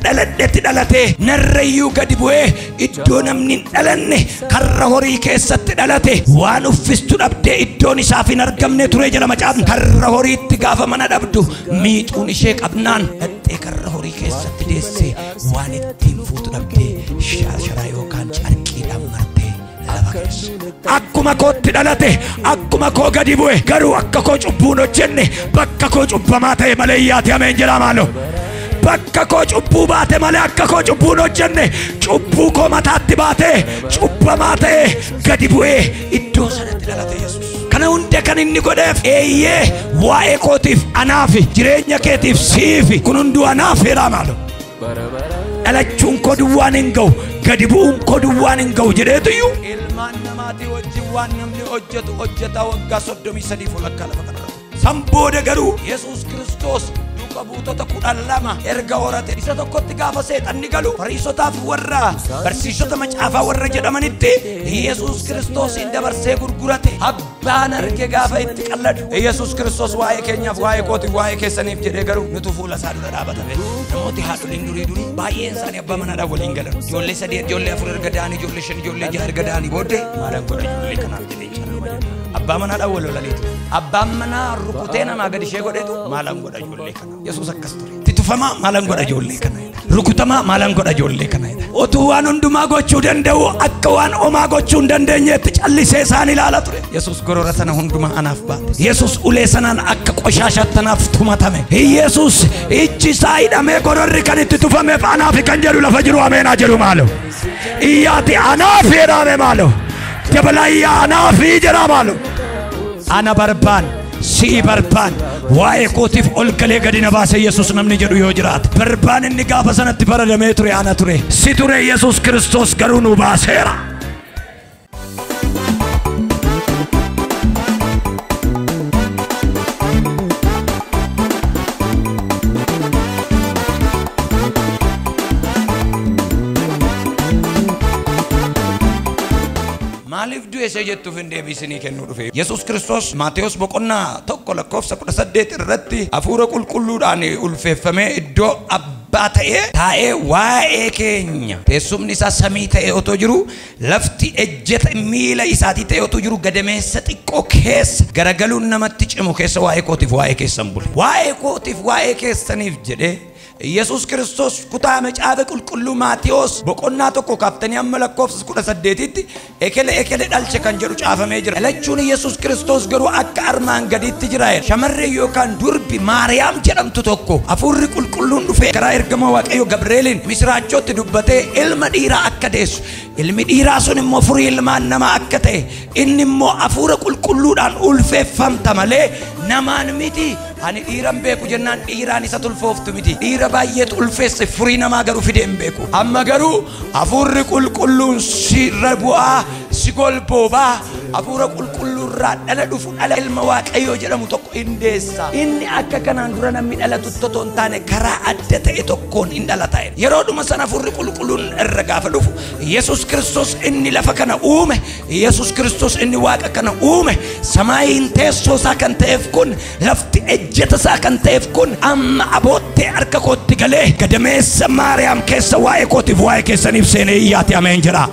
dhaladhetti dhalate narrayyuu gadi bu'ee iddoo namni hin dhalanne karra horii keessatti dhalate waan uffistu dhabdee iddoon isaaf hin argamne ture jedha macaafni. Karra horiitti gaafa mana dhabdu miixuun ishee qabnaan dhattee karra horii keessatti deesse waan ittiin fuutu dhabdee sharaa yookaan carqiidhaan martee lafa keessa. Akkuma kootti dhalate akkuma koo gadi bu'e garuu akka koo cubbuun hojjenne bakka koo cubbamaa ta'e malee yaati ameen jedhaa maaloo. Bakka koo cubbuu baate malee akka koo cubbuun hojjenne cubbuu koo mataatti baatee cubbamaa ta'e gadi bu'ee iddoo sanatti dhalate Yesuus. Kana hunda kan inni godheef eeyyee waa'ee kootiif anaaf jireenya keetiif siif kun hunduu anaaf heeraa maaloo. Dhalachuun koo duwwaan hin ga'u gadi bu'uun koo duwwaan hin ga'u jedheetuyyuu ilmaan namaatii wajjin waan namni hojjetu hojjetaa waggaa 33 walakkaa lafa kanarratti. San booda garuu Yesuus Kiristoos qabuutota 12 erga horate isa tokkotti gaafa seexanni galu fariisotaaf warra barsiisota macaafaa warra jedhamanitti Yesuus Kiristoos dabarsee gurgurate abbaan arge gaafa itti qalladu Yesuus Kiristoos waa'ee keenyaaf waa'ee kootiif waa'ee keessaniif jedhee garuu nutu fuula isaa dura dhaabatame. Namooti haadholiin durii baay'een isaanii abbaa manaadhaan waliin galan ijoollee 3 ijoollee 4 erga da'anii ijoollee 5 ijoollee 6 erga da'anii booddee maalaan godha ijoollee kanaaf jedhee abbaa manaadhaan wal lolaniitu abbaan manaa rukutee namaa gadi ishee godheetu maalaan godha ijoollee kana. Yesuus akkas ture. Titufamaa maalaan godha ijoollee kana. Rukutamaa maalaan godha ijoollee kana. Otuu waan hundumaa gochuu danda'u akka waan homaa gochuu hin dandeenyeetti callisee isaan ilaala ture. Yesuus gorora sana hundumaa anaaf baate. Yesuus ulee sanaan akka qoshaashaatti anaaf tumatame. Yesuus ijji isaa hidhamee gororri kan itti tufameef anaaf kan jedhu lafa jiru ameenaa jedhu maaloo. Iyyaati anaaf jedhame maaloo. Dabalayyaa anaaf jedhaa maaloo. Ana barbaan si barbaan waa'ee kootiif ol galee gadi na baase Yesuus namni jedhu yoo jiraate barbaan inni gaafa sanatti faradamee ture ana ture si ture Yesuus Kiristoos garuu nu baaseera. Maaliif du'e ishee jettuuf hin deebisanii kennuu dhufe Yesuus Kiristoos Maatewos boqonnaa 1:18 irratti hafuura qulqulluudhaan ulfeeffamee iddoo abbaa ta'ee taa'ee waa'ee keenya teessumni isaa samii ta'ee otoo jiru lafti ejjeta miila isaatii ta'ee otoo jiru gadameessa xiqqoo keessa garagaluun namatti cimu keessa waa'ee kootiif waa'ee keessan bule waa'ee kootiif waa'ee keessaniif jedhee Yesuus Kiristoos kutaa macaafa qulqulluu Maatewos boqonnaa 1 kaaftanii amma lakkoofsa 18tti ekele dhalche kan jedhu caafamee jira. Dhalachuun Yesuus Kiristoos garuu akka armaan gadiitti jira. Shamarree yookaan durbi Maariyaam jedhamtu tokko hafuurri qulqulluun dhufee karaa ergama Waaqayyoo Gabreeliin misiraachotti dubbatee ilma dhiiraa akka deessu ilmi dhiiraa sun immoo furii ilmaan namaa akka ta'e inni immoo hafuura qulqulluudhaan ulfeeffamta malee namaan miti. Ani dhiiran beeku jennaan dhiiraan isa tulfooftu miti. Dhiira baay'eetu ulfeesse furii namaa garuu fidee hin beeku. Amma garuu hafuurri qulqulluun sirra bu'aa si golboobaa hafuura qulqulluurraa dhala dhufu dhala ilma Waaqayyoo jedhamu tokko hin deessa. Inni akka kanaan dura namni dhalatu tokko hin taane karaa adda ta'e tokkoon hin dhalata. Yeroodhuma sana hafuurri qulqulluun irra gaafa dhufu Yesuus Kiristoos inni lafa kana uume Yesuus Kiristoos inni waaqa kana uume samaayiin teessoo isaa kan ta'eef kun lafti ejjeta isaa kan ta'eef kun amma aboottee harka kootti galee gadameessa Maariyaam keessa waa'ee kootiif waa'ee keessaniif seenee iyyaati ameen jedhaa.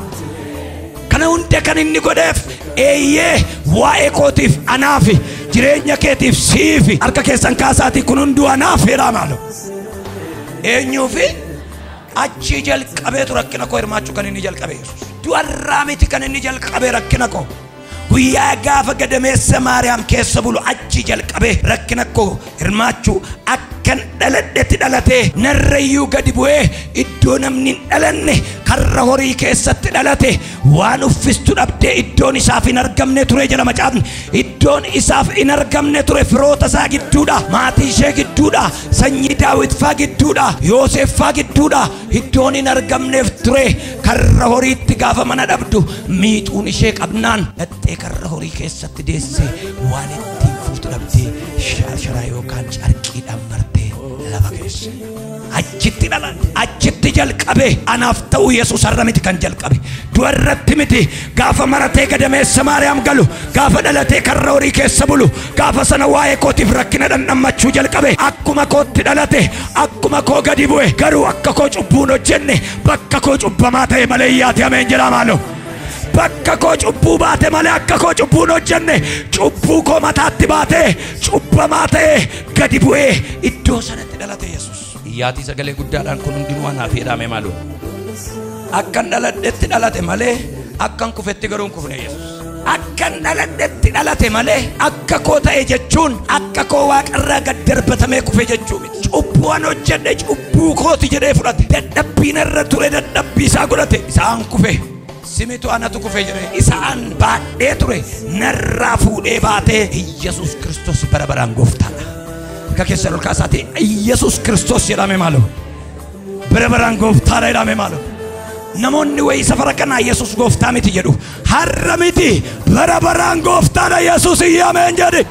Kana hunda kan inni godheef eeyyee waa'ee kootiif anaaf jireenya keetiif siif harka keessan kaasaatii kun hunduu anaaf heeraa maaloo. Eenyuufi achi jalqabeetu rakkina koo hirmaachuu kan inni jalqabe Yesuus. Du'arraa miti kan inni jalqabe rakkina koo. Guyyaa gaafa gadameessa Maariyaam keessa bulu achi jalqabe rakkina koo hirmaachuu akkan dhaladhetti dhalatee narrayyuu gadi bu'ee iddoo namni hin dhalanne karra horii keessatti dhalate waan uffistu dhabdee iddoon isaaf hin argamne ture jedha macaafni. Iddoon isaaf hin argamne ture firoota isaa gidduudha maatii ishee gidduudha sanyii Daawit faa gidduudha Yoosef faa gidduudha iddoon hin argamneef ture. Karra horiitti gaafa mana dhabdu miixuun ishee qabnaan dhattee karra horii keessatti deesse waan ittiin fuutu dhabdee sharaa yookaan carqiidhaan martee lafa keessa. Achitti dhalan, achitti jalqabe. Anaaf ta'u Yesuus har'a miti kan jalqabe. Du'a irratti miti. Gaafa maratee gadameessa Maariyaam galu, gaafa dhalatee karra horii keessa bulu, gaafa sana waa'ee kootiif rakkina dhandhammachuu jalqabe. Akkuma kootti dhalate, akkuma koo gadi bu'e, garuu akka koo cubbuun hojjenne, bakka koo cubbamaa ta'e malee iyyaate ameen jedhaa maaloo. Bakka koo cubbuu baate malee akka koo cubbuun hojjenne, cubbuu koo mataatti baate, cubbamaa ta'e gadi bu'ee iddoo sanatti dhalate Yesuus. Iyyaatii sagalee guddaadhaan kun hundinuu anaaf jedhame maaloo. Akkan dhaladhetti dhalate malee akkan kufetti garuu hin kufne Yesuus. Akkan dhaladhetti dhalate malee akka koo ta'e jechuun akka koo waaqarraa gad darbatamee kufe jechuu miti. Cubbuun hojjedhe cubbuu kooti jedhee fudhate. Dadhabbiin irra ture dadhabbii isaa godhate. Isaan kufe. Simitu anatu kufe jedhee isaan baadhee ture narraa fuudhee baatee Yesuus Kiristoos bara baraan gooftaadha. Akka keessa ol kaasaati Yesuus Kiristoos jedhame maaloo. Bara baraan gooftaadha jedhame maaloo. Namoonni wayi safara kana Yesuus gooftaa miti jedhu. Har'a miti bara baraan gooftaadha Yesuus ameen jedhe.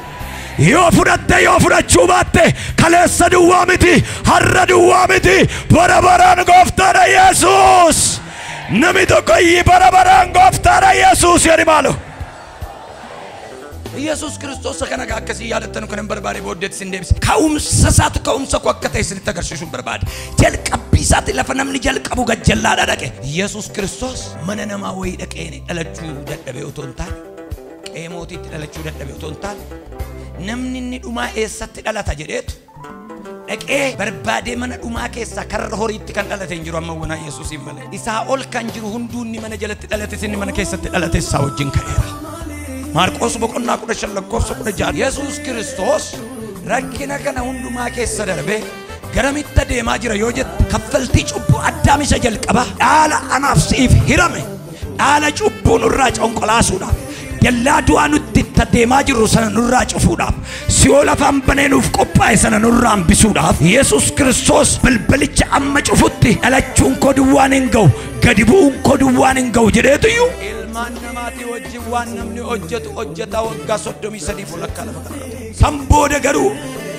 Yoo fudhatte yoo fudhachuu baatte kaleessa duwwaa miti har'a duwwaa miti bara baraan gooftaadha Yesuus. Nami tokko bara baraan gooftaadha Yesuus jedhi maaloo. Yesuus Kiristoos kana akkasii yaadattanu kan hin barbaade booddeetti sin deebise. Ka'umsa isaatu ka'umsa koo akka ta'e isinitti agarsiisuun barbaade. Jalqabbii isaatti lafa namni jalqabu gajjallaadha dhaqe. Yesuus Kiristoos mana namaa wayii dhaqeen dhalachuu dadhabe otoo hin taane, qe'ee mootiitti dhalachuu dadhabe otoo hin taane, namni inni dhumaa eessatti dhalata jedheetu dhaqee barbaadee mana dhumaa keessaa karra horiitti kan dhalate hin jiru amma wanaa Yesuusiin malee. Isaa ol kan jiru hunduu inni mana jalatti dhalate inni mana keessatti dhalate isaa wajjin ka'eera. Maarqos boqonnaa 15 lakkoofsa 16. Yesuus Kiristoos rakkina kana hundumaa keessa darbee garamitti deemaa jira yoo jette kaffaltii cubbuu Addaam isa jalqaba dhaala anaaf siif hirame dhaala cubbuu nurraa conqolaasuudhaaf dallaa du'aa nutti deemaa jirru sana nurraa cufuudhaaf si'oo lafaan banee nuuf qophaa'e sana nurraa hambisuudhaaf Yesuus Kiristoos balbalicha amma cufutti dhalachuun koo duwwaan hin ga'u gadi bu'uun koo duwwaan hin ga'u jedheetuyyuu ilmaan namaati wajjin waan namni hojjetu hojjetaa waggaa 33 fulakkaa lafa kanarratti. San booda garuu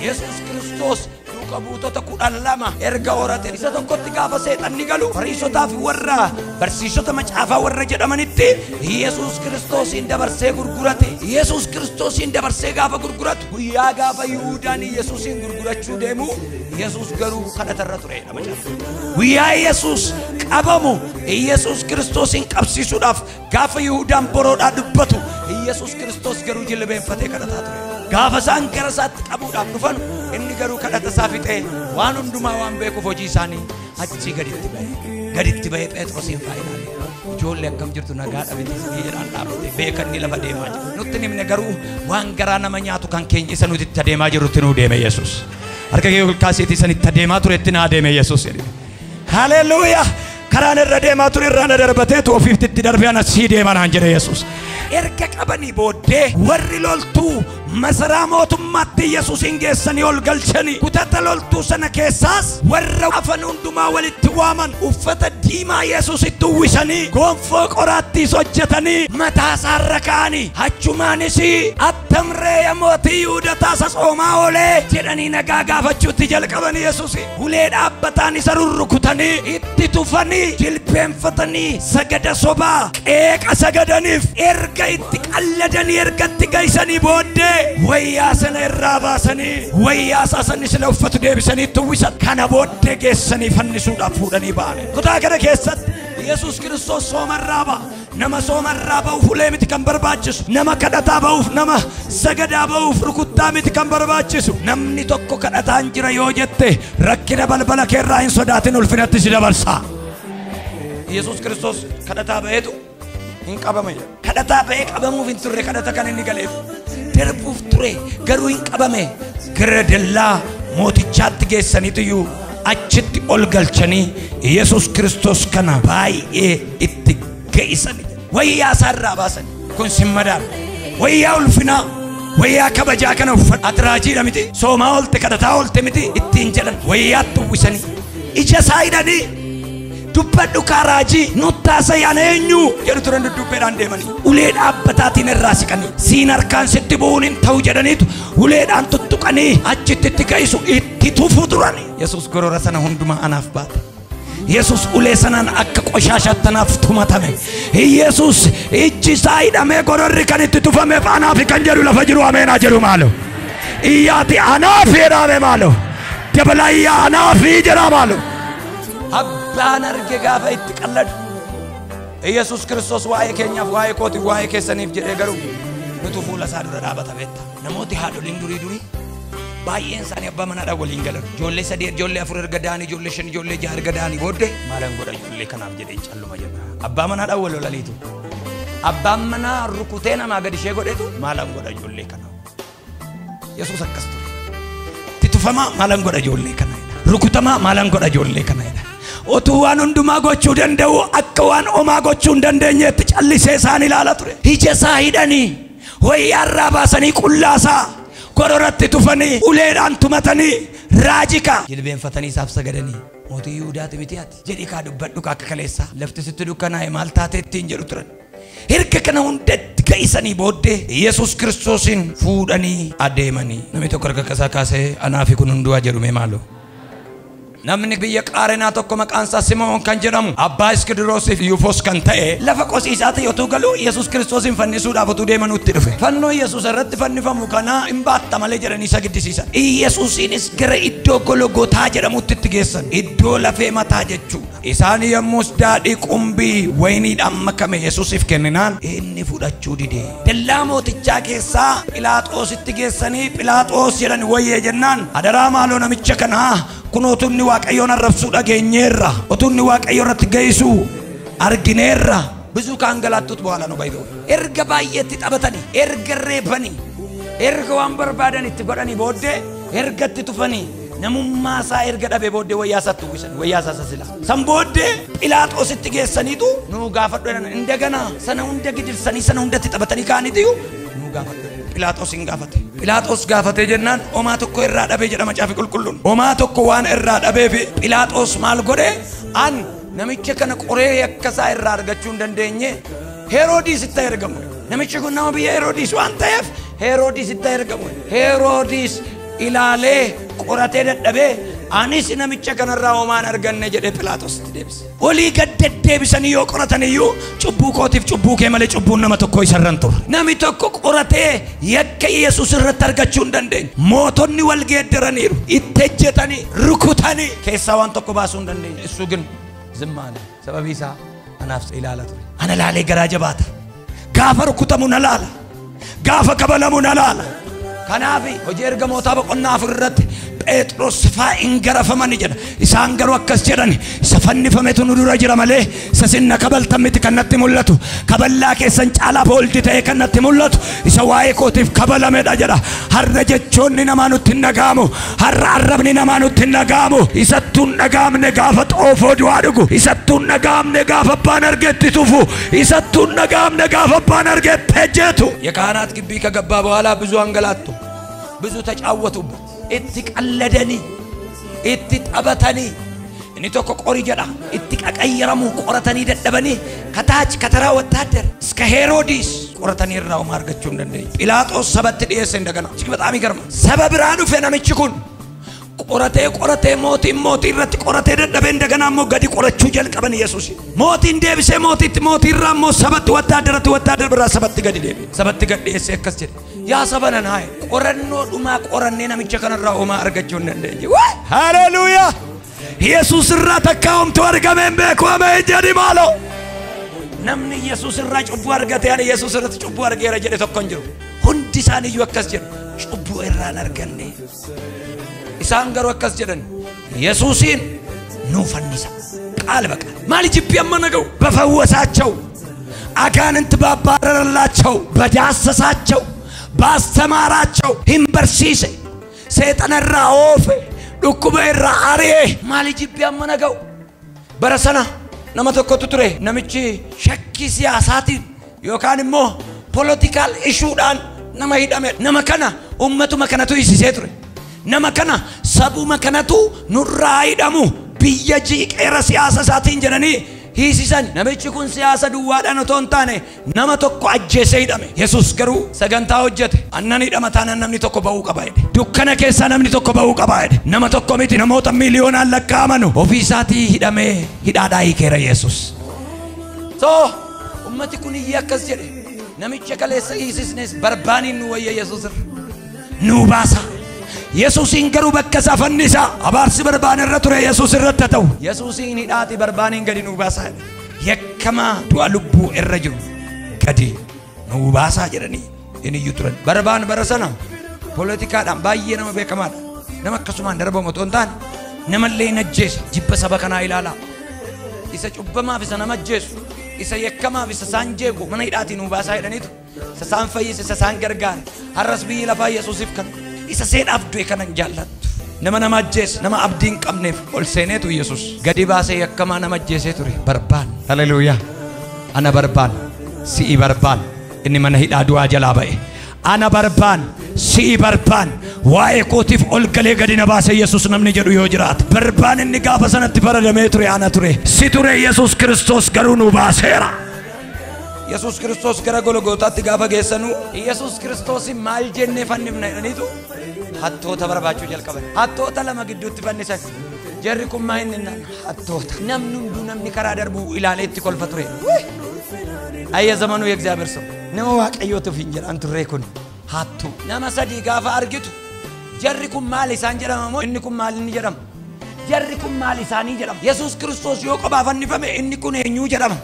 Yesuus Kiristoos qabuutota 12 erga horate isa tokkotti gaafa seexanni galu fariisotaaf warra barsiisota macaafaa warra jedhamanitti Yesuus Kiristoosiin dabarsee gurgurate. Yesuus Kiristoosiin dabarsee gaafa gurguratu guyyaa gaafa Yihuudaan Yesuusiin gurgurachuu deemu Yesuus garuu kadhatarra ture macaafa. Guyyaa Yesuus qabamu Yesuus Kiristoosiin qabsiisuudhaaf gaafa Yihuudaan boroodhaa dubbatu Yesuus Kiristoos garuu jilbeenfatee kadhataa ture. Gaafa isaan gara isaatti qabuudhaaf dhufan inni garuu kadhata isaa fixee waan hundumaa waan beekuuf hojii isaanii achii gaditti ba'ee Phexrosiin faayidaalee ijoollee akkam jirtu nagaa dhabete jedhaan dhaabate beekanni lafa deemaa jiru nutti nimne garuu waan garaa nama nyaatu kan keenya isa nuti itti adeemaa jirrutti nuu deeme Yesuus. Harka kee ol kaaseetii san itti adeemaa turetti naa deeme Yesuus jedhe. Haleluuyaa. Karaan irra deemaa ture irraa na darbateetu ofiitti itti darbee ana sii deema naan jedhe Yesuus. Erga qabanii booddee warri loltuu masaraa mootummaatti Yesuusin geessanii ol galchanii kutata loltuu sana keessaas warra afaan hundumaa walitti waaman uffata diimaa Yesuusitti uwwisanii gonfoo qoraattiis hojjetanii mataa isaarra kaa'anii achumaanis attamree mootii Yihuudotaa sasoomaa oolee jedhanii nagaa gaafachuutti jalqaban Yesuus. Ulee dhaabbataan isa rurrukutanii itti tufanii jilbeenfatanii sagada sobaa qeeqa sagadaniif erga itti qalladanii ergatti gaysanii booddee wayyaa sana irraa baasanii wayyaa sana sila uffatu deebisanii tuwwisan kana booddee geessanii fannisuudhaaf fuudhanii ba'an. Kutaa kana keessatti Yesuus Kiristoos soomarraa ba'a. Nama soomarraa ba'uuf ulee miti kan barbaachisu. Nama kadhataa ba'uuf nama sagadaa ba'uuf rukuttaa miti kan barbaachisu. Namni tokko kadhataan jira yoo jette rakkina balbala keerraa hin sodaatin ulfinatti si dabarsa. Yesuus Kiristoos kadhataa ba'eetu hin qabame. Kadhataa ba'ee qabamuuf hin turre kadhata kan inni galeef darbuuf ture garuu hin qabame. Gara dallaa mootichaatti geessaniitu achitti ol galchanii Yesuus Kiristoos kana baay'ee itti geessani. Wayyaa isaarraa baasan kun simmadaan wayyaa ulfinaa wayyaa kabajaa kana uffata ati raajiidha miti soomaa oolte kadhataa oolte miti ittiin jedhan wayyaatti uwwisanii ija isaa hidhanii dubbadhu kaa raajii nutti haasa'an eenyu jedhu turan dudubbeedhaan deemanii ulee dhaabbataatiin irraa siqanii siin harkaan sitti bu'uun hin ta'u jedhaniitu uleedhaan tuttuqanii achitti itti ga'isu itti tufuu turani. Yesus gorora sana hundumaa anaaf baate. Yesus ulee sanaan akka qoshaashaatti anaaf tumatame. Yesus ijji isaa hidhamee gororri kan itti tufameef anaaf kan jedhu lafa jiru ameenaa jedhu maalo. Iyyaati anaaf jedhame maalo. Dabalayyaa anaaf jedha maalo. Abbaan arge gaafa itti qalladu. Yesus Kiristoos waa'ee keenyaaf waa'ee kootiif waa'ee keessaniif jedhee garuu nutu fuula isaa dura dhaabata beekta. Namooti haadholiin durii baay'een isaanii abbaa manaa waliin galan. Ijoollee 3 ijoollee 4 erga da'anii ijoollee 5 ijoollee 6 erga da'anii booddee maalan godha ijoollee kanaaf jedhee calluma jedha. Abbaa manaa wal lolaniitu. Abbaan manaa rukutee namaa gadi ishee godhetu maalan godha ijoollee kanaaf. Yesus akkas ture. Titufamaa maalan godha ijoollee kana. Rukutamaa maalan godha ijoollee kana. Otuu waan hundumaa gochuu danda'u akka waan homaa gochuu hin dandeenyeetti callisee isaan ilaala ture. Ija isaa hidhanii wayyaa irraa baasanii qullaasaa gororatti tufanii uleedhaan tumatanii raajika jilbeenfatanii isaaf sagadanii mootii Yihuudaati miti ati jedhi kaa dubbadhu akka kaleessaa lafti sitti dukkanaa'e maal taateettiin jedhu turan. Erga kana hundatti ga'isanii booddee Yesus Kiristoosin fuudhanii adeemanii namni tokko harka isaa kaasee anaafi kun hundumaa jedhume maaloo. Namni biyya Qaareenaa tokko maqaan isaa Simoon kan jedhamu abbaa Iskidroosiif Yuufos kan ta'e lafa qosiisaatti yotuu galu Yesus Kiristoosin fannisuudhaaf utuu deemanutti dhufe. Fannoo Yesus irratti fannifamu kana hin baatta malee jedhanii isa giddisiisan. Yesuusinis gara iddoo Golgotaa jedhamutti itti geessan. Iddoo lafee mataa jechuudha. Isaan yommus daadhii qumbii wayiniidhaan makame Yesuusiif kenninaan inni fudhachuu dide. Dallaa mootichaa keessaa Phiilaaxoositti geessanii Phiilaaxoos jedhan wayyee jennaan adaraa maaloo namicha kanaa kun otunni Waaqayyoon arrabsuu dhageenyeerra otunni Waaqayyo irratti geessu argineerra ብዙ ካንገላቱት በኋላ ነው ባይዶ erga baay'eetti taphatanii erga reebanii erga waan barbaadan itti godhanii booddee erga itti tufanii namummaa isaa erga dhabe booddee wayyaasatti uwwisan wayyaasaa sila san booddee Phiilaaxoositti geessaniitu nu gaafadhu indagana sana hunda gidirsanii sana hundatti taphatanii kaaniitu nu gaafadhu. Phiilaaxoosin gaafate. Phiilaaxoos gaafate jennaan homaa tokko irraa dhabe jedha macaafi qulqulluun. Homaa tokko waan irraa dhabeef Phiilaaxoos maal godhe an namicha kana qoree akkasaa irraa argachuu hin dandeenye Heroodis itti ergamu. Namichi kun nama biyya Heroodis waan ta'eef Heroodis itti ergamu. Heroodis ilaalee qoratee dadhabee anis namicha kanarraa homaan arganne jedhe Phiilaaxoos itti deebise. Olii gad deddeebisanii yoo qorataniyyuu cubbuu kootiif cubbuu kee malee cubbuun nama tokko isarran ture. Nami tokko qoratee yakka Yesuus irratti argachuu hin dandeenye. Mootonni wal geeddaraniiru itti ejjetanii rukutanii keessaa waan tokko baasuu hin dandeenye. Isuu gin zimmaane sababii isaa anaaf ilaala ture. Ana laalee garaa jabaata. Gaafa rukutamu na laala. Gaafa kabalamu na laala. Kanaafi hojii ergamootaa boqonnaa 4 irratti Phexros faa'in garafamani jedha. Isaan garuu akkas jedhani isa fannifametu nu dura jira malee isa sinna kabaltan miti kan natti mul'atu kaballaa keessan caalaa booldi ta'e kan natti mul'atu isa waa'ee kootiif kabalamedha jedha. Har'a jechoonni namaa nutti hin dhaga'amu har'a arrabni namaa nutti hin dhaga'amu isattuu hin dhaga'amne gaafa xoofoo du'aa dhugu isattuu hin dhaga'amne gaafa abbaan argetti tufu isattuu hin dhaga'amne gaafa abbaan argetti ejjetu. የካህናት ግቢ ከገባ በኋላ ብዙ አንገላቱ ብዙ ተጫወቱበት itti qalladanii itti taphatanii inni tokko qorii jedha itti qaqayyaramu qoratanii dadhabanii kataach kataraa wattaadar iska Heroodis qoratanii irraa homaa argachuu hin dandeenye. Phiilaaxoos sabatti dhiyeesse indagana እጅግ በጣም ይገርማል. ሰበብ ብraa dhufe namichi kun qoratee mootii irratti qoratee dadhabee indagana ammoo gadi qorachuu jalqaban Yesuus. Mootiin deebisee mootii irraa ammoo sabatti wattaadar biraa sabatti gadi deebi'e. Sabatti gad dhiyeesse akkas jedhe. Yaa sabanan haye qorannoo dhumaa qorannee namicha kanarraa homaa argachuu hin dandeenye. Haleluuyaa! Yesuus irraa takkaa'umtu argameen beeku ameen jedhi maaloo. Namni Yesuus irraa cubbuu argate ani Yesuus irratti cubbuu argeera jedhe tokko hin jiru. Hundi isaaniiyyuu akkas jedhu cubbuu irraan arganne. Isaan garuu akkas jedhan Yesuusin nu fannisa ቃል በቃል ማል ጅብ ያመነገው በፈወሳቸው አጋንንት ባባረረላቸው በዳሰሳቸው ባስተማራቸው ሂምበርሲሴ ሰይጣንራ ኦፍ ዱኩበራ አሬ ማል ጅብ ያመነገው በረሰና ነመተኮቱ ቱሬ ነምቺ ሸኪ ሲያሳቲ ዮካንሞ ፖለቲካል ኢሹዳን ነመሂዳመ ነመከና ኡመቱ መከነቱ ይሲሴ ቱሬ nama kana sabu makanatu nurraa hidhamu biyya jiqeera siyaasa isaatiin jedhanii hiisisan. Namichi kun siyaasa duwwaadhaan otoo hin taane nama tokko ajjeesee hidhame. Yesus garuu sagantaa hojjete. Annan hidhama taanaan namni tokko ba'uu qaba jedhe. Dukkana keessaa namni tokko ba'uu qaba jedhe. Nama tokko miti namoota miiliyoonaan lakkaa'amanu ofii isaatii hidhamee hidhaadhaa hiikeera Yesus. Ummati kun iyyee akkas jedhe. Namicha kaleessa hiisisnes barbaaniin nu wayya Yesus nu baasa. Yesuusin garuu bakka isaa fannisa. Abaarsi barbaan irra ture Yesuus irratti ta'u. Yesuusin hidhaati barbaaniin gadi nu baasa. Yakkamaa du'a lubbuu irra jiru gadi nu baasa jedhanii inni iyyuu turan. Barbaan bara sana poolitikaadhaan baay'ee nama beekamaadha. Nama akkasumaan darbamu otoo hin taane namallee hin ajjeesa. Jibba saba kanaa ilaalaa. Isa cubbamaaf isa nama ajjeesu, isa yakkamaaf isa isaan jeequ mana hidhaati nu baasaa jedhaniitu isa isaan fayyise, isa isaan gargaare. Har'as biyyi lafaa Yesuusiif kan isa seedhaaf du'e kanan jaallattu. Nama ajjees, nama abdiin qabneef ol seeneetu Yesus gadi baasee yakkamaa nama ajjeesee ture. Barbaan, haleluuyaa. Ana barbaan, si'i barbaan. Inni mana hidhaa du'aa jalaa ba'e. Ana barbaan, si'i barbaan. Waa'ee kootiif ol galee gadi na baasee Yesus namni jedhu yoo jiraata. Barbaan inni gaafa sanatti faradamee ture ana ture. Si ture Yesus Kiristoos garuu nu baaseera. Yesus Kiristoos gara Golgootaatti gaafa geessanu Yesus Kiristoosin maal jennee fannifna jedhaniitu hattoota barbaachuu jalqaban. Hattoota lama gidduutti fannisan. Jarri kun maa inni naan hattoota. Namni hunduu namni karaa darbuu ilaalee itti kolfa ture. Ayya zamanuu የእግዚአብሔር ሰው nama waaqayyootuuf hin jedhan turre kun hattu. Nama sadii gaafa argitu jarri kun maal isaan jedhama moo inni kun maal inni jedhama? Jarri kun maal isaanii jedhama? Yesus Kiristoos yoo qophaa fannifame inni kun eenyuu jedhama?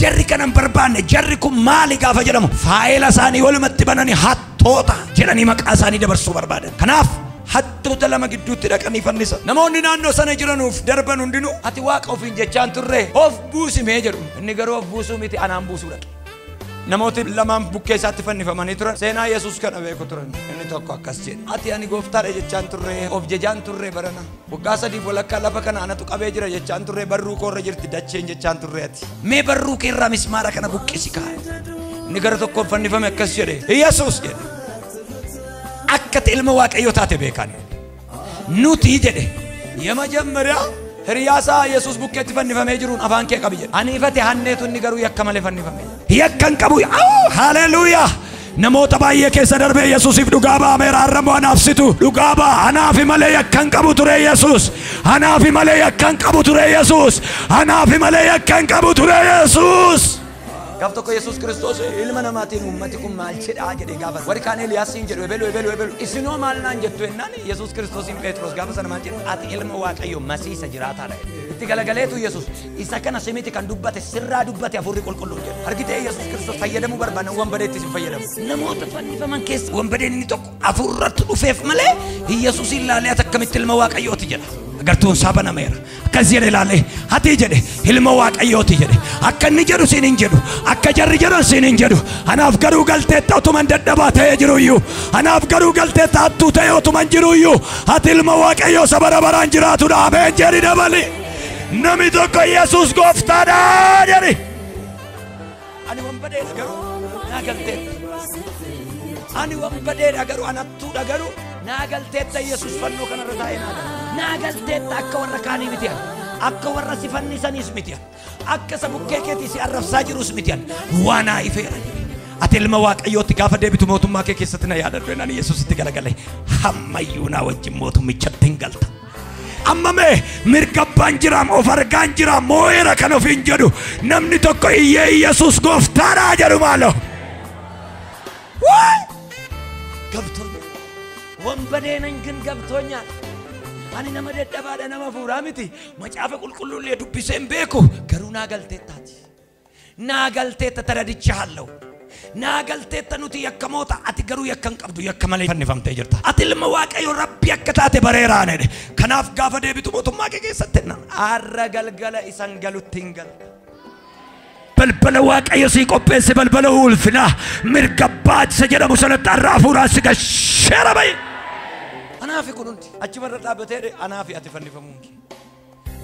Jarri kanan barbaanne jarri kun maali gaafa jedhamu? Faayila isaanii walumatti bananii hattoota jedhanii maqaa isaanii dabarsuu barbaadan. Kanaaf hattoota lama gidduutti dhaqanii fannisa. Namoonni naannoo sana jiranuuf darban hundinuu ati waaqa ofiin jechaan turre of buusimee jedhu. Inni garuu of buusuu miti anaan buusuu dhaqe. Namooti lamaan bukkee isaatti fannifamanii turan seenaa Yesus kana beeku turan. Inni tokko akkas jedhe ati ani gooftaadha jechaan turre of jajaan turre barana. Waggaa sadiif walakkaa lafa kana anatu qabee jira jechaan turre barruu koorra jirti dacheen jechaan turre ati. Mee barruu keerraa mismaara kana buqqisi kaa'e. Inni gara tokkoon fannifame akkas jedhe Yesus jedhe akkati ilma waaqayyoo taate beekan. Nuti jedhe የመጀመሪያ ህሪያሳ ኢየሱስ ቡኬት ፈንፈመ ጅሩን አፋንኬ ቀብየ አኒፈቴ ሀኔቱ inni garuu yakka malee fannifame yakkan qabu ሃሌሉያ namoota baay'ee keessa darbe Yesuusif dhugaa baameera arramoo anaafsitu dhugaa baa anaafi malee yakkan qabu ture Yesuus anaafi malee yakkan qabu ture Yesuus anaafi malee yakkan qabu ture Yesuus gaaf tokko Yesus Kiristoos ilma namaatiin ummati kun maal jedhaa jedhe gaafa warri kaan Eliyaasiin jedhu ebelu isinoo maal naan jettu ennaan Yesus Kiristoosiin Phexros gaafa sana maal jedhu ati ilma waaqayyo masiisa jiraataadha itti galagaleetu Yesus isa kana simiti kan dubbate sirraa dubbate afurri qulqulluun jedhu argitee Yesus Kiristoos fayyadamuu barbaannan wanbadeetti sin fayyadamu namoota fannifaman keessa wanbadeen inni tokko afurratti dhufeef malee Yesus ilaalee akkamitti ilma waaqayyooti jedha agartuun saabanameera akkas jedhe ilaalee ati jedhe ilma waaqayyooti jedhe akka inni jedhu siin hin jedhu akka jarri jedhan siin hin jedhu anaaf garuu galteetta utuman dadhabaa ta'ee jiruyyuu anaaf garuu galteetta hattuu ta'ee utuman jiruyyuu ati ilma waaqayyoo isa bara baraan jiraatudha ameen jedhi dabali namni tokko Yesuus gooftaadha jedhi ani wanbadeedha garuu naa galteetta ani wanbadeedha garuu anattuudha garuu naa galteetta Yesuus fannoo kanarra taa'ee naa galteetta akka warra kaanii miti akka warra si fannisanis miti akka sabukkee keetii si arrabsaa jirus miti waanaa ifeera ati ilma waaqayyootti gaafa deebitu mootummaa kee keessatti na yaadadhu ennaan Yesuusitti galagale hammayyuu naa wajjin mootummichatti hin galta ammame mirgabbaan jiraam of argaan jiraam moo'eera kan ofiin jedhu namni tokko iyyee Yesuus gooftaadhaa jedhu maalo ገብቶኛል ወንበዴነኝ ግን ገብቶኛል ani nama dadhabaadha nama fuuraa miti macaafa qulqulluullee dubbiseen beeku garuu naa galteettaati naa galteetta taradichaan naa galteetta nuti yakkamoota ati garuu yakkan qabdu yakka malee fannifamtee jirta ati ilma waaqayyo rabbi akka taate bareeraanedhe kanaaf gaafa deebitu mootummaa kee keessatti arra galgala isan galutti hin galta balbala waaqayyo si qopheesse balbala ulfinaa mirgabbaat isa jedhamu sanatti arra hafuuraan si gasheera ba'i anaafi kunuunti achi barra dhaabbatee anaafi ati fannifamuunki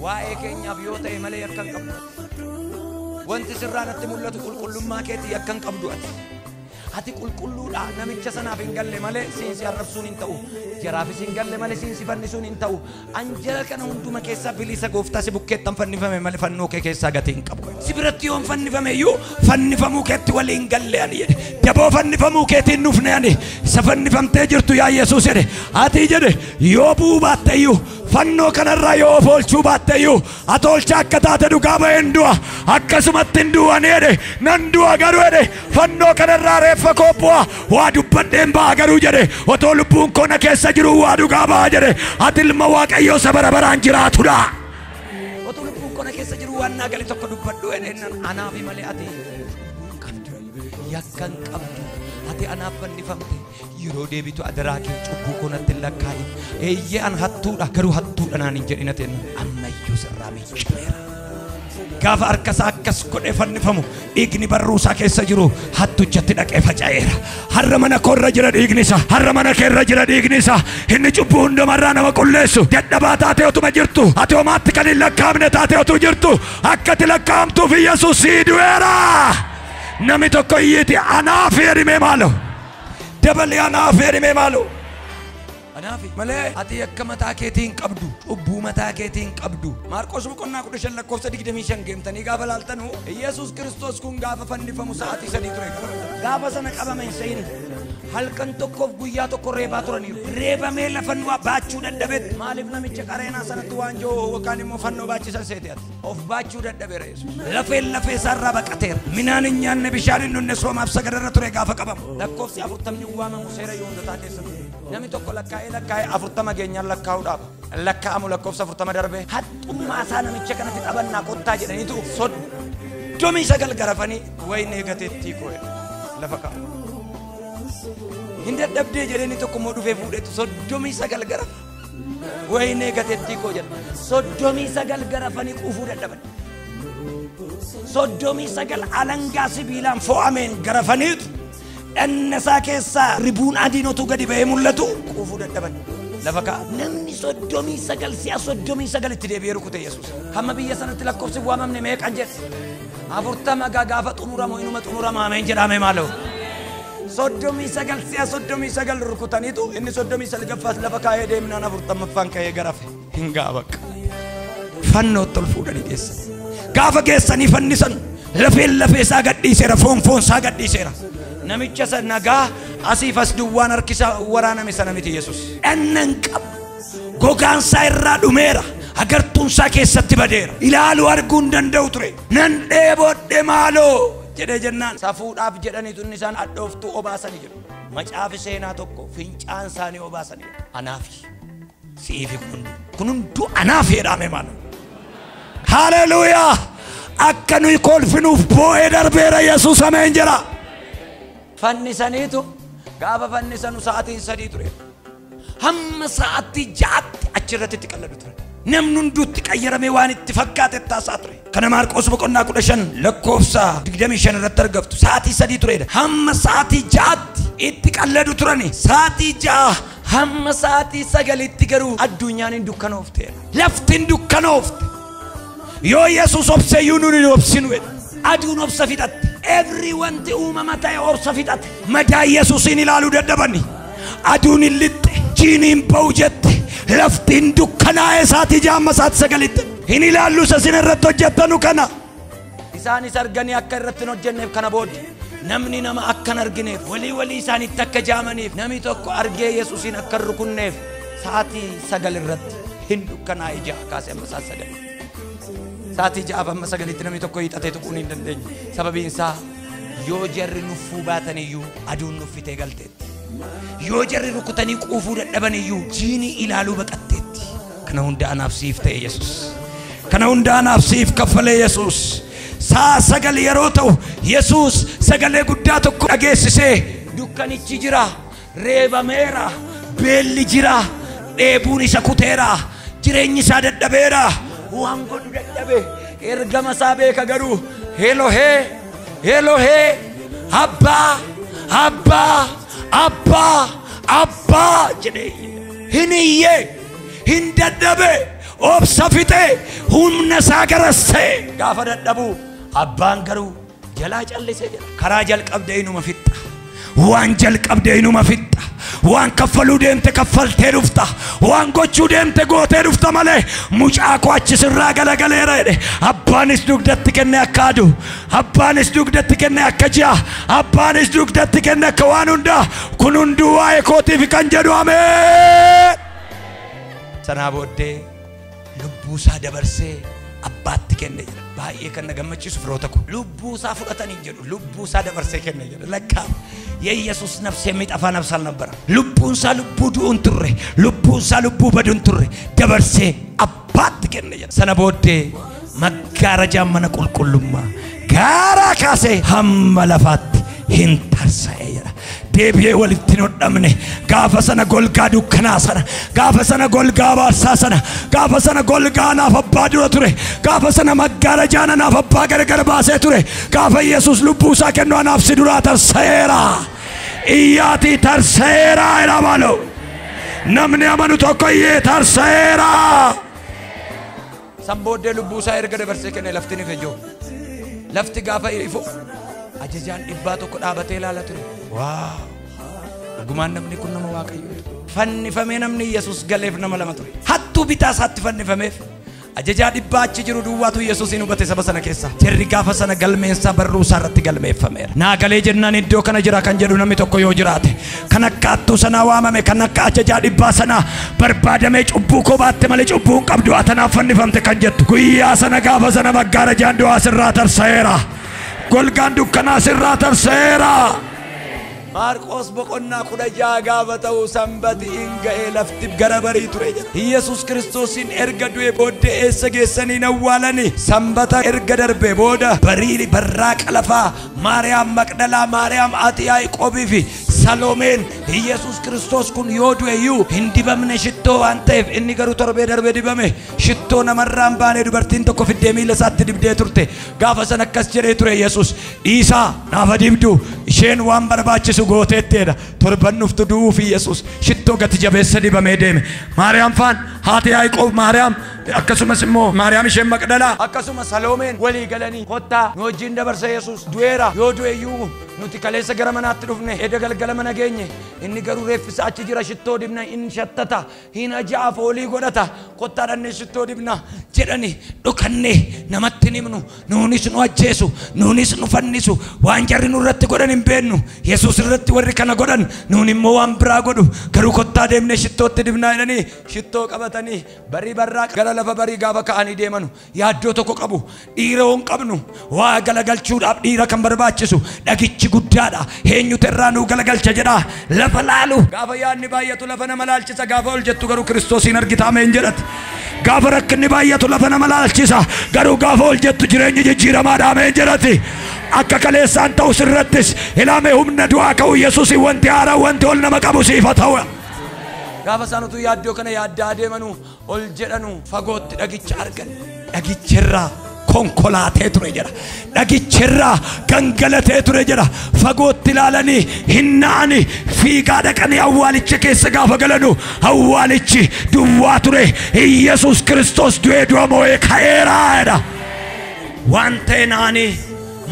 waa'ee keenyaaf yoo ta'e malee yakkan qabdu wanti sirraa natti mul'atu qulqullummaa keetii yakkan qabdu ati ati qulqulluudha namicha sanaaf hin galle malee siinsi arrabsuun hin ta'u jaraafis hin galle malee siinsi fannisuun hin ta'u anjala kana hunduma keessaa bilisa gooftaa si bukkeettan fannifame malee fannoo kee keessaa gatii hin qabu si biratti yoon fannifame iyyuu fannifamuu keetti waliin galle ani jedhe daboo fannifamuu keetiin dhufne ani isa fannifamtee jirtu yaa Yesuus jedhe ati jedhe yoo bu'uu baatte iyyuu fannoo kanarraa yoo oolchuu baatte iyyuu ati oolcha akka taate dhugaa ba'een du'a akkasumatti hin du'an jedhe nan du'a garuu jedhe fannoo kanarraa reeffa koo bu'a waa dubbadheen ba'a garuu jedhe otoo lubbuun koo na keessa jiru waa dhugaa ba'a jedhe ati ilma Waaqayyoo isa bara baraan jiraatudha otoo lubbuun koo na keessa jiru waan naa gale tokko dubbadhu jedheen anaafi malee ati yakkan qabdu ati anaaf fannifamte yeroo deebitu adaraa kee cubbuu koonatti lakkaa'e eeyyee an hattuudha garuu hattuudha naan hin jedhina ta'e ammayyuu sirraa miiccameera gaafa harkasaa akkas godhee fannifamu dhiigni barruusaa keessa jiru hattuchatti dhaqee faca'eera har'a mana koorra jira dhiigni isaa har'a mana keerra jira dhiigni isaa inni cubbuu hundumarraa nama qulleessu dadhabaa taatee otuma jirtu ati homaatti kan hin lakkaa'amne taatee otuu jirtu akkati lakkaa'amtuuf Yesuus sii du'eera nami tokko iyyiti anaaf jedhime maalo dabali anaaf jedhime maalo anaaf malee ati akka mataa keetiin qabdu cubbuu mataa keetiin qabdu Maarqos boqonnaa 15 lakkoofsa 25 geemtanii gaafa laaltanu Yesuus Kiristoos kun gaafa fannifamu sa'aatii 3 ture gaafa sana qabame hin se'in halkan tokkoof guyyaa tokko reebaa turaniiru reebamee lafa nu baachuu dadhabetti maaliif namicha qareenaa sanatti waan joo yookaan immoo fannoo baachisan seete ati of baachuu dadhabeera Yesuus lafee isaarraa baqateera minaan hin nyaanne bishaan hin dhunne soomaaf sagadarra ture gaafa qabamu lakkoofsi 40 waamamu seera Yihuudootaa keessatti nami tokko lakkaa'ee 40 geenyaan lakkaa'uudhaaf lakkaa'amu lakkoofsa 40 darbee haxxummaa isaa namicha kanatti qabannaa kottaa jedhaniitu 39 garafanii wayni eegateettii koo lafa kaa'u hindi dadhabdee jedhanii tokko moo dhufee fuudhetu 39 garafa wayni eegateettii koo jedha 39 garafanii quufuu dadhaban 39 alangaa sibiilaan fo'ameen garafaniitu annasaa keessa ribuun adiinotu gadi ba'ee mul'atu quufuu dadhaban lafa ka'a namni 39 si'a 39 itti deebi'ee rukute Yesuus hamma biyya sanatti lakkoofsi waamamne meeqan jedhe 40 gaafa xumuramu inuma xumurama ameen jedhame maaloo 39 si'a 39 rukutaniitu inni 39 gaffaas lafa kaa'ee deemnaan 40ffaan ka'ee garafe hin gaabaqa fannoo tol fuudhanii geessan gaafa geessanii fannisan lafee isaa gadhiiseera foon isaa gadhiiseera namicha san nagaa asiif as duwwaan harkisa waraaname sana miti Yesuus annan qab gogaansaa irraa dhumeera agartuunsaa keessatti badeera ilaaluu arguu hin danda'u ture nan dheebodhe maaloo jedhee jennaan safuudhaaf jedhanii tunni isaan addooftuu obaasanii jedhu macaafi seenaa tokko fincaan isaanii obaasanii anaafi si'iifi kun hunduu anaaf jedhame maaloo haleluuyaa akka nuyi kolfinuuf boo'ee darbeera Yesuus ameen jedha fannisaniitu gaafa fannisanu sa'aatiin 3 ture hamma sa'aatii 6tti achirratti itti qalladu ture namni hunduutti qayyaramee waan itti fakkaate taasaa ture kana Maarqos boqonnaa 15 lakkoofsa 25 irratti argaftu sa'aatii 3 turedha hamma sa'aatii 6tti itti qalladu turani sa'aatii 6 hamma sa'aatii 9tti garuu addunyaan hin dukkanoofteera lafti hin dukkanoofte yoo Yesuus obseeyyuu nuyi obsinu aduun obsa fixatte everyone ti uumama ta'e obsa fixatte madaa Yesuusin ilaaluu dadhabani aduun hin lixxe jiiniin ba'u jette lafti hin dukkanaa'e sa'aatii 6 sa'aatii 9tti hin ilaallu isin irratti hojjettanu kana isaanis arganii akka irratti hin hojjenneef kana booddee namni nama akka hin argineef walii isaaniitti akka jaamaniif namni tokko argee Yesuusin akka hin rukunneef sa'aatii 9 irratti hin dukkanaa'e ja'a kaasee amma sa'aatii 9 sa'aatii 6 amma 9tti namni tokko hiixatee tuquun hin dandeenye sababiin isaa yoo jarri nuffuu baataniyyuu aduun nuffitee galteetti yoo jarri rukutanii quufuu dadhabaniyyuu jiinii ilaaluu baqatteetti kana hunda anaaf siif ta'e Yesuus kana hunda anaaf siif kaffalee Yesuus saa 9 yeroo ta'u Yesuus sagalee guddaa tokko dhageessisee dukkanichi jira reebameera beelli jira dheebuun isa kuteera jireenyi isaa dadhabeera waan godhu dadhabe ergama isaa beeka garuu Elohee abbaa jedhee hin iyyee hin dadhabe obsa fixee humna isaa garassee gaafa dadhabu abbaan garuu jalaa callisee jedha karaa jalqabdee inuma fixxa waan jalqabdee inuma fixxa waan kaffaluu deemte kaffaltee dhufta waan gochuu deemte gootee dhufta malee mucaa koo achi sirraa galagaleera jedhe abbaanis dugdatti kenne akka aduu abbaanis dugdatti kenne akka ji'a abbaanis dugdatti kenne akka waan hundaa kun hunduu waa'ee kootiif kan jedhu ameen. Sanaa booddee lubbuusaa dabarsee abbaatti kenne jedha baay'ee kan na gammachiisu firoota koo lubbuusaa fudhatanii jedhu lubbuusaa dabarsee kenne jedha lakkaa የኢየሱስ ነፍስ የሚጠፋ ነፍስ አልነበረ ልቡንሳ ልቡ ዱኡን ትሬ ልቡንሳ ልቡ በዱን ትሬ ደበርሴ አባት ከነ ሰነቦዴ መጋረጃ መነ ቁልቁልማ ጋራ ካሴ ሐመለፋት ሂንተርሳየ deebi'ee walitti nodhamne gaafa sana golgaa dukkanaa sana gaafa sana golgaa baarsaa sana gaafa sana golgaa naaf abbaa dura ture gaafa sana maggaarajaa naaf abbaa gargar baasee ture gaafa Yesuus lubbuu isaa kennu anaaf si duraa tarseera iyyaati tarseera ilaalo namni amanu tokko iyyee tarseera samboodee lubbuu isaa erga dabarsee kenne lafti ni fejoo lafti gaafa ifu ajajaan dhibbaa tokko dhaabatee ilaala ture waaw gumaan namni kun nama waaqayyoo fannifamee namni Yesuus galeef nama lama ture hattuu bitaa isaatti fannifameef ajajaa dhibbaa achi jiru duwwaatu Yesuusin hubate saba sana keessa jarri gaafa sana galmeensa barruu isaa irratti galmeeffameera naa galee jennaan iddoo kana jira kan jedhu namni tokko yoo jiraate kan akka hattuu sanaa waamame kan akka ajajaa dhibbaa sanaa barbaadamee cubbuu koo baatte malee cubbuu hin qabdu atanaaf fannifamte kan jettu guyyaa sana gaafa sana maggaarajaan du'aa sirraa tarseera golgaan dukkanaa sirraa tarseera. Marqos boqonnaa 16 gaafa ta'u sanbati inga'ee lafti garabarii ture Yesuus Kiristoosin erga du'e booddee eessa geessanii awwaalani sanbata erga darbe booda barii barraaqa lafaa Maariyaam Maqdalaa Maariyaam ati Yaaqoobii fi Salomeen Yesuus Kiristoos kun yoo du'e iyyuu hin dibamne shittoo waan ta'eef inni garuu torbee darbee dibame shittoo namarraan baanee dubartiin tokko fiddee miila isaatti dibdee turte gaafa sana akkas jedhee ture Yesuus dhiisaa naaf dibdu isheen waan barbaachisu gooteetteedha torban nuftu du'uu fi Yesuus shittoo gati jabeessa dibamee deeme Maariyaam faan haati Yaaqoob Maariyaam akkasumas immoo Maariyaam isheen Maqdalaa akkasumas Salomeen walii galanii kottaa nu wajjin dabarsa Yesuus du'eera yoo du'e iyyuu nuti kaleessa gara manaatti dhufne eda galgala mana geenye inni garuu reeffisa achi jira shittoo dibna in shattata hin ajaa'a foolii godhata kottaa dhanne shittoo dibna jedhani dhukanne namatti himnu nuunis nu ajjeesu nuunis nu fannisu waan jarri nurratti godhan hin beennu Yesuus irratti warri kana godhan nuun immoo waan biraa godhu garuu kottaa deemne shittootti dibnaa jedhanii shittoo qabatanii barii barraa gara lafa barii gaafa ka'anii deemanu yaaddoo tokko qabu dhiira hin qabnu waa galagalchuudhaaf dhiira kan barbaachisu dhagichi guddaadha eenyutu irraa nu galagalcha jedha lafa laalu gaafa yaadni baay'atu lafa nama laalchisa gaafa ol jettu garuu Kiristoosin argita ameen jedhati gaafa rakkinni baay'atu lafa nama laalchisa garuu gaafa ol jettu jireenyi jijjiiramaadha ameen jedhati akka kaleessaan ta'u sirrattis ilaamee humna du'aa ka'u Yesuus wanti haaraa wanti ol nama qabu siifa ta'u gaafa saanutu yaaddoo kana yaaddaa deemanu ol jedhanu fagootti dhagicha argan dhagichirraa konkolaatee ture jedha dhagichirraa gangalatee ture jedha fagootti ilaalanii hinnaani fiigaa dhaqanii awwaalicha keessa gaafa galanu awwaalichi duwwaa ture Yesuus Kiristoos du'ee du'a moo'ee ka'eera jedha waan ta'e naanii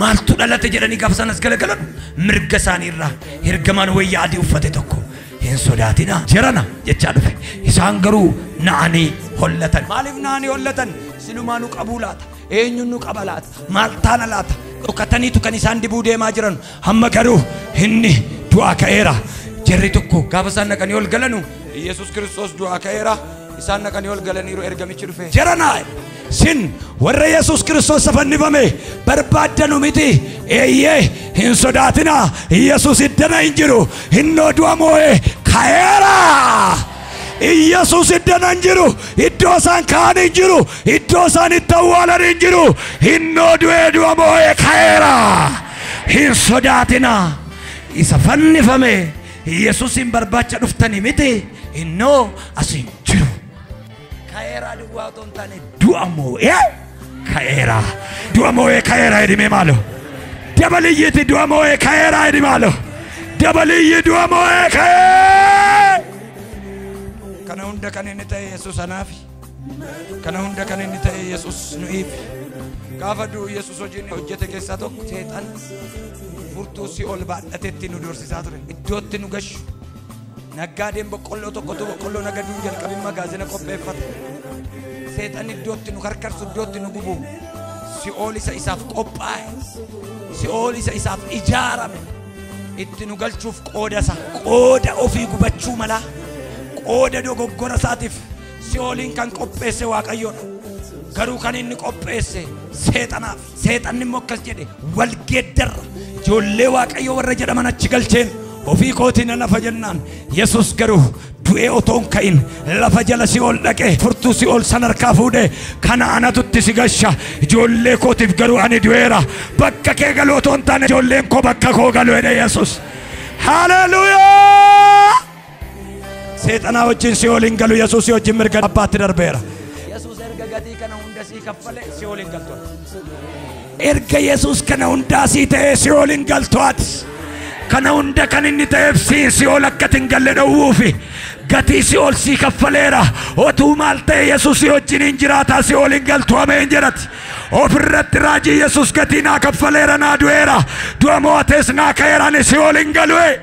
maaltu dhalate jedhanii gaafa sanas galagalan mirga isaaniirraa ergamaan wayyaa adii uffate tokko hin sodaatina jirana jechaa dhufe isaan garuu naanii hollatan maaliif naanii hollatan silumaanu qabuu laata eenyuun nu qaba laata maal taana laata dhokataniitu kan isaan dibuu deemaa jiran hamma garuu inni du'aa ka'eera jarri tokko gaafa isaan naqanii ol galanu Yesuus Kiristoos du'aa ka'eera isaan naqanii ol galaniiru ergamichi dhufe jirana sin warra Yesuus Kiristoos fannifame barbaaddanu miti eeyyee hin sodaatina Yesuus iddana hin jiru innoo du'a moo'ee ka'eera Yesuus iddana hin jiru iddoo isaan ka'an hin jiru iddoo isaan itti awwaalan hin jiru innoo du'ee du'a moo'ee ka'eera hin sodaatina isa fannifame Yesuusin barbaacha dhuftani miti innoo asin jiru ka'eera duwwaa otoo hin taane du'a moo'ee ka'eera du'a moo'ee ka'eera jedhime maalo dabaliyyiiti du'a moo'ee ka'eera jedhi maalo dabaliyyi du'a moo'ee ka'ee kana hunda kan inni ta'e Yesuus anaaf kana hunda kan inni ta'e Yesuus nu'iif gaafa du'u Yesuus hojjete keessaa tokko seexan furtuu si'ool baadhateetti nu doorsisaa ture. Iddootti nu gashu. Naggaadeen boqqolloo tokkotu boqqolloo nagaduun jalqabin magaazina qopheeffata. Seexan iddootti nu karkarsu, iddootti nu gubu. Si'ool isa isaaf qophaa'e. Si'ool isa isaaf ijaarame. Itti nu galchuuf qooda ofii gubachuu mala. Qooda dogoggora isaatiif si'ooliin kan qopheesse Waaqayyoodha. Garuu kan inni qopheesse seexanaaf. Seexanni immoo akkas jedhe wal geeddarra ijoollee Waaqayyoo warra jedhaman achi galcheen ofii kootiin lafa jennaan. Yesus garuu du'ee otoon ka'in lafa jala si'ool dhaqee furtuu si'ool san harkaa fuudhee kana anatutti si gasha. Ijoollee kootiif garuu ani du'eera. Bakka kee galuu otoon taane ijoolleen koo bakka koo galu jedhe Yesus. Haleluuyaa! Seexanaa wajjin si'ooliin galu Yesus wajjin mirga abbaatti darbeera. Yesus erga gatii kana hunda sii kaffale si'ooliin galtooti. Erga Yesus kana hunda sii ta'ee si'ooliin galtooti. Kana hunda kan inni ta'eef si'ool akka hin galle dhowwuufi gatii si'ool sii kaffaleera. Otuu maal ta'e Yesus wajjin jiraataa si'ooliin galtu ameen jedhati. Ofirratti raajii Yesus gatii naa kaffaleera naa du'eera. Du'a mo'atees naa ka'eera ani si'ooliin galue.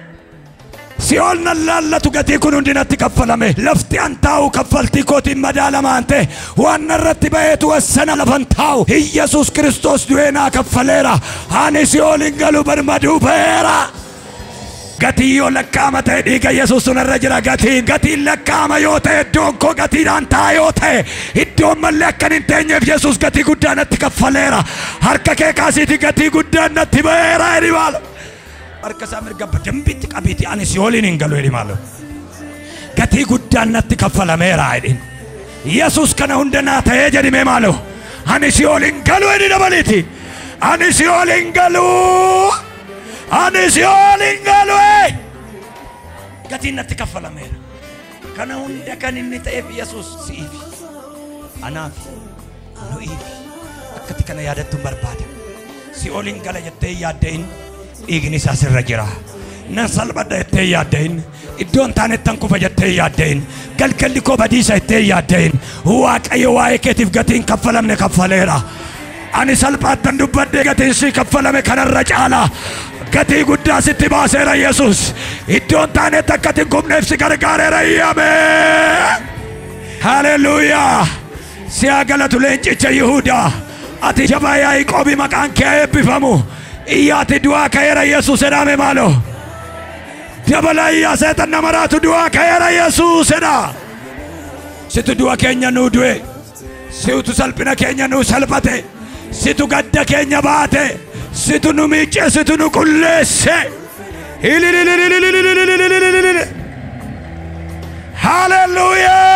Si'ool nan laallatu gatii kun hundinatti kaffalame. Lafti an taa'u kaffaltii kootiin madaalamaan ta'e waan narratti ba'eetu wassana lafan taa'u. Yesus Kiristoos du'ee naa kaffaleera. Ani si'ooliin galu barmaduu ba'eera. Gatii yoo lakkaa'ama ta'e dhiiga Yesus sunarra jira. Gatiin lakkaa'ama yoo ta'e iddoon koo gatiidhaan ta'a yoo ta'e iddoon mallee akkan hin teenyeef Yesus gatii guddaa natti kaffaleera. Harka kee kaasiiti gatii guddaa natti ba'eera jedhi maalo. Harka isaa mirga badambitti qabiiti ani si'ooliin hin galu jedhi maalo. Gatii guddaa natti kaffalameera jedhin. Yesus kana hunda naa ta'ee jedhime maalo. Ani si'ooliin galu jedhi dabaliiti. Ani si'ooliin galu. Ani si'ooliin galu. Gatiin natti kaffalameera. Kana hunda kan inni ta'eef Yesus si'iifi. Anaafi. Nu'iifi. Akkati kana yaadattuun barbaada. Si'ooliin gala jettee yaadda'in. Dhiigni isaa sirra jira. Nan salphadha jettee yaadda'in. Iddoon taanettan kufa jettee yaadda'in. Galgalli koo badiisa jettee yaadda'in. Waaqayyo waa'ee keetiif gatiin kaffalamne kaffaleera. Ani salphaattan dubbadde gatiin sii kaffalame kanarra caala. Gatii guddaa sitti baaseera Yesus. Iddoon taanet akkati hin kubneef si gargaareera Ameen. Haleluuyaa. Siyaa galatu leencicha Yihuudaa. Ati jabaa Yaaqoobii maqaan kee eebbifamu. Iyyaati du'aa ka'eera Yesus jedhame maalo. Dabala iyyaa seetan nama raatu du'aa ka'eera Yesus jedha. Situ du'a keenya nuu du'e. Situ salphina keenya nuu salphate. Situ gadda keenya baate. Situ nu miicce, situ nu qulleesse. Haleluuyaa.